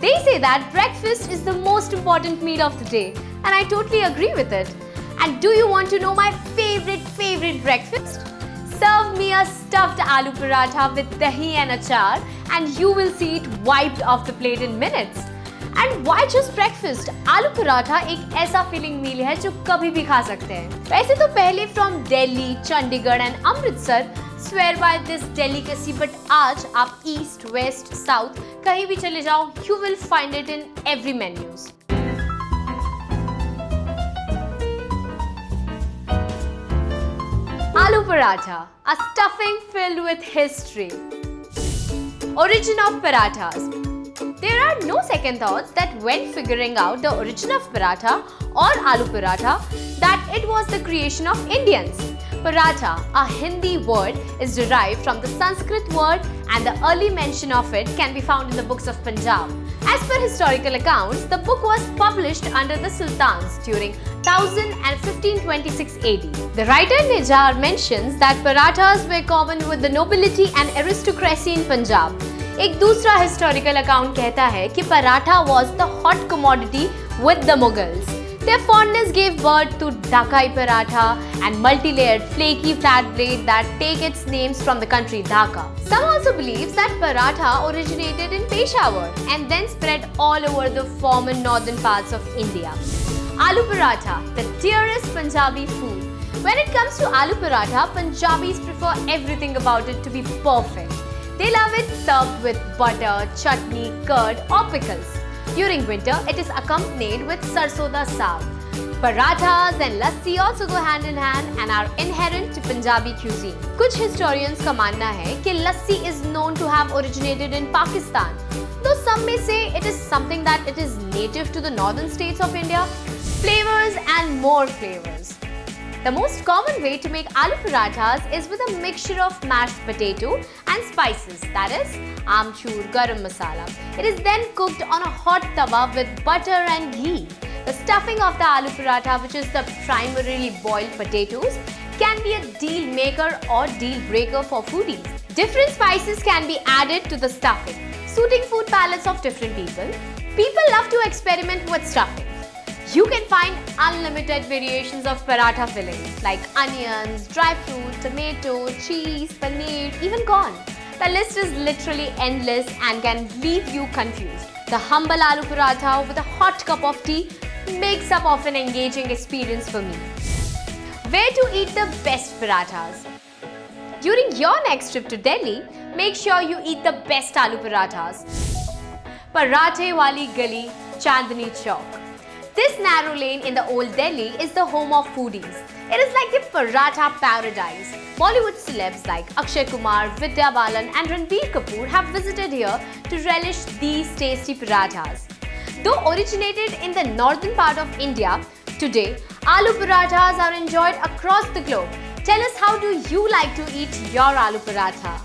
They say that breakfast is the most important meal of the day, and I totally agree with it. And do you want to know my favorite breakfast? Serve me a stuffed aloo paratha with dahi and achar and you will see it wiped off the plate in minutes. And why just breakfast? आलू पराठा एक ऐसा filling मील है जो कभी भी खा सकते हैं। वैसे तो पहले from Delhi, Chandigarh and Amritsar swear by this delicacy, but आज आप ईस्ट, वेस्ट, साउथ कहीं भी चले जाओ, you will find it in every menus. Aloo paratha, a stuffing filled with history. Origin of parathas. There are no second thoughts that when figuring out the origin of paratha or aloo paratha that it was the creation of Indians. Paratha, a Hindi word, is derived from the Sanskrit word and the early mention of it can be found in the books of Punjab. As per historical accounts, the book was published under the Sultans during 1000 and 1526 AD. The writer Nijar mentions that parathas were common with the nobility and aristocracy in Punjab. एक दूसरा historical account कहता है कि paratha was the hot commodity with the Mughals. Their fondness gave birth to Dhakai paratha and multi-layered flaky flatbread that take its names from the country Dhaka. Some also believe that paratha originated in Peshawar and then spread all over the former northern parts of India. Aloo paratha, the dearest Punjabi food. When it comes to aloo paratha, Punjabis prefer everything about it to be perfect. They love it served with butter, chutney, curd or pickles. During winter, it is accompanied with sarson da saag. Parathas and lassi also go hand in hand and are inherent to Punjabi cuisine. कुछ historians का मानना है कि lassi is known to have originated in Pakistan, though some may say it is something that it is native to the northern states of India. Flavors and more flavors. The most common way to make aloo parathas is with a mixture of mashed potato and spices, that is amchur, garam masala. It is then cooked on a hot tawa with butter and ghee. The stuffing of the aloo paratha, which is the primarily boiled potatoes, can be a deal maker or deal breaker for foodies. Different spices can be added to the stuffing, suiting food palates of different people. People love to experiment with stuffing. You can find unlimited variations of paratha fillings like onions, dry fruit, tomato, cheese, paneer, even corn. The list is literally endless and can leave you confused. The humble aloo paratha with a hot cup of tea makes up of an engaging experience for me. Where to eat the best parathas? During your next trip to Delhi, make sure you eat the best aloo parathas. Parathe Wali Gali, Chandni Chowk. This narrow lane in the old Delhi is the home of foodies. It is like the paratha paradise. Bollywood celebs like Akshay Kumar, Vidya Balan and Ranbir Kapoor have visited here to relish these tasty parathas. Though originated in the northern part of India, today aloo parathas are enjoyed across the globe. Tell us, how do you like to eat your aloo paratha?